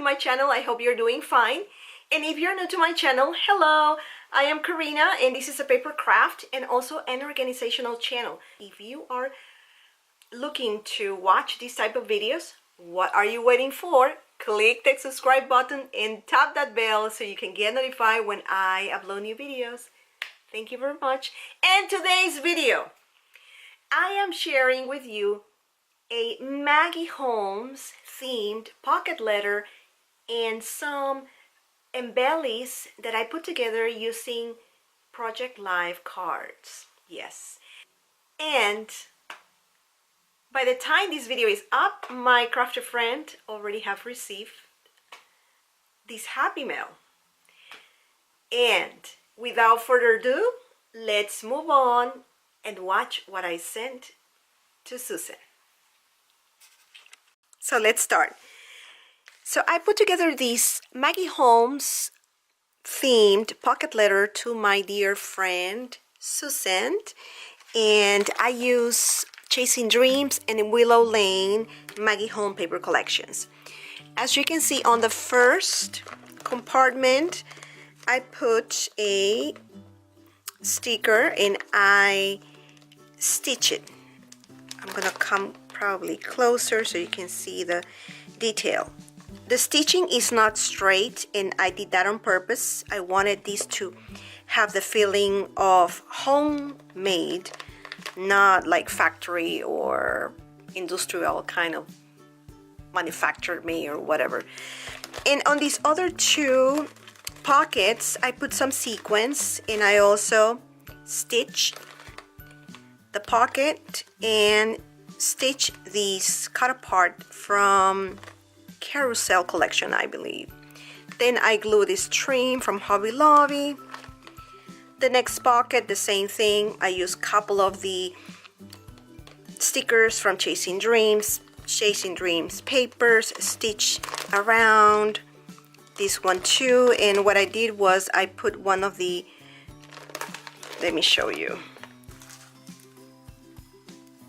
my channel. I hope you're doing fine. And if you're new to my channel, hello, I am Karina and this is a paper craft and also an organizational channel. If you are looking to watch these type of videos, what are you waiting for? Click the subscribe button and tap that bell so you can get notified when I upload new videos. Thank you very much. And today's video, I am sharing with you a Maggie Holmes themed pocket letter and some embellies that I put together using Project Live cards. Yes. And by the time this video is up, my crafter friend already have received this happy mail. And without further ado, let's move on and watch what I sent to Susan. So let's start. So I put together this Maggie Holmes themed pocket letter to my dear friend Susan, and I use Chasing Dreams and Willow Lane Maggie Holmes paper collections. As you can see on the first compartment, I put a sticker and I stitch it. I'm gonna come probably closer so you can see the detail. The stitching is not straight and I did that on purpose. I wanted these to have the feeling of homemade, not like factory or industrial kind of manufactured made or whatever. And on these other two pockets, I put some sequins and I also stitch the pocket and stitch these cut apart from Carousel collection, I believe. Then I glue this trim from Hobby Lobby. The next pocket, the same thing. I use a couple of the stickers from Chasing Dreams papers, stitch around this one too. And what I did was I put one of the, let me show you,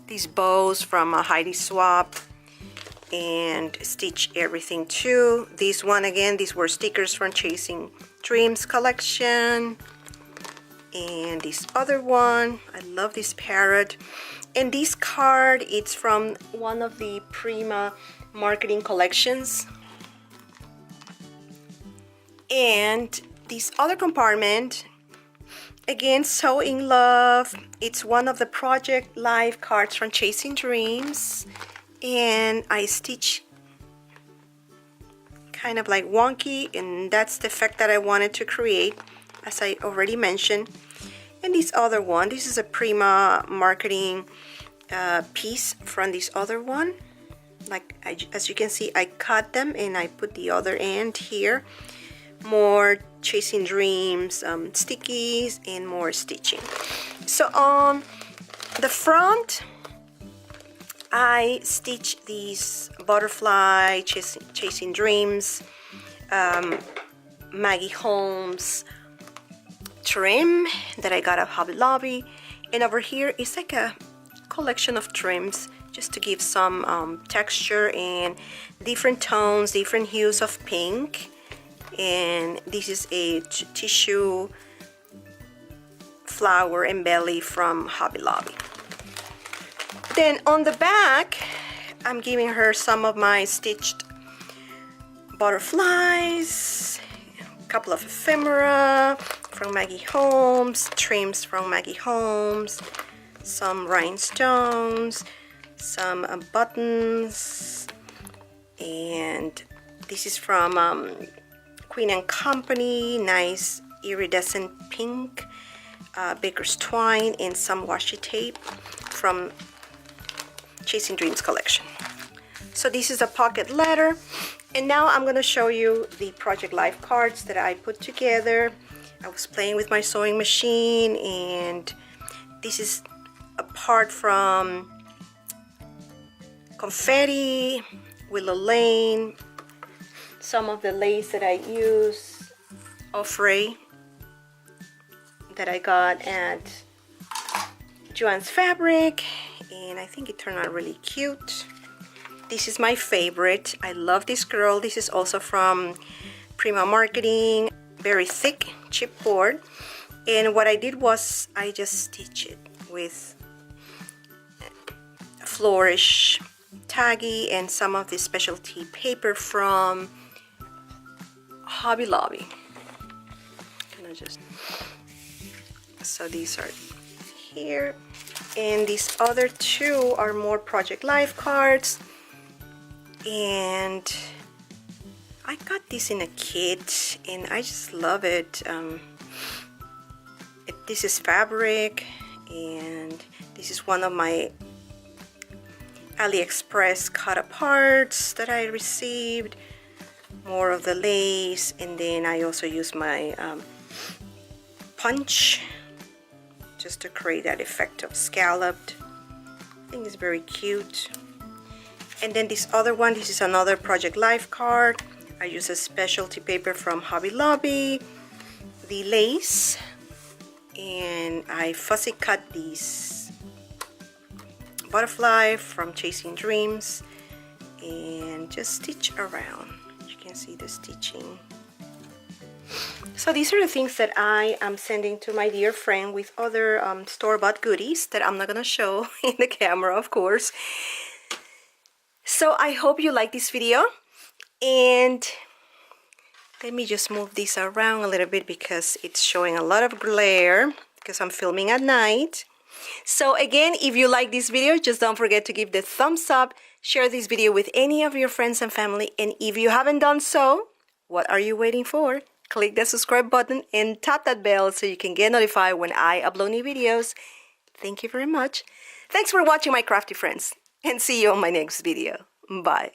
these bows from a Heidi Swap and stitch everything too. This one again, these were stickers from Chasing Dreams collection. And this other one, I love this parrot. And this card, it's from one of the Prima marketing collections. And this other compartment, again, So in Love. It's one of the Project Live cards from Chasing Dreams. And I stitch kind of like wonky, and that's the effect that I wanted to create, as I already mentioned. And this other one, this is a Prima marketing piece from this other one. Like as you can see, I cut them and I put the other end here. More Chasing Dreams stickies and more stitching. So on the front, I stitch these butterfly Chasing Dreams Maggie Holmes trim that I got at Hobby Lobby, and over here is like a collection of trims just to give some texture and different tones, different hues of pink. And this is a tissue flower embelly from Hobby Lobby. Then on the back, I'm giving her some of my stitched butterflies, a couple of ephemera from Maggie Holmes, trims from Maggie Holmes, some rhinestones, some buttons, and this is from Queen and Company, nice iridescent pink, baker's twine, and some washi tape from Chasing Dreams collection. So this is a pocket letter, and now I'm going to show you the Project Live cards that I put together. I was playing with my sewing machine, and this is a part from Confetti, Willow Lane, some of the lace that I use, Offray, that I got at Joann's Fabric, and I think it turned out really cute. This is my favorite. I love this girl. This is also from Prima Marketing. Very thick chipboard. And what I did was I just stitched it with flourish taggy and some of the specialty paper from Hobby Lobby. Can I just... So these are here. And these other two are more Project Life cards. And I got this in a kit and I just love it. This is fabric, and this is one of my AliExpress cut aparts that I received. More of the lace, and then I also use my punch just to create that effect of scalloped. I think it's very cute. And then this other one, this is another Project Life card. I use a specialty paper from Hobby Lobby, the lace, and I fussy cut these butterfly from Chasing Dreams and just stitch around. You can see the stitching. So these are the things that I am sending to my dear friend with other store-bought goodies that I'm not gonna show in the camera, of course. So I hope you like this video, and let me just move this around a little bit because it's showing a lot of glare because I'm filming at night. So again, if you like this video, just don't forget to give the thumbs up, share this video with any of your friends and family, and if you haven't done so, what are you waiting for? Click the subscribe button and tap that bell so you can get notified when I upload new videos. Thank you very much. Thanks for watching, my crafty friends, and see you on my next video. Bye.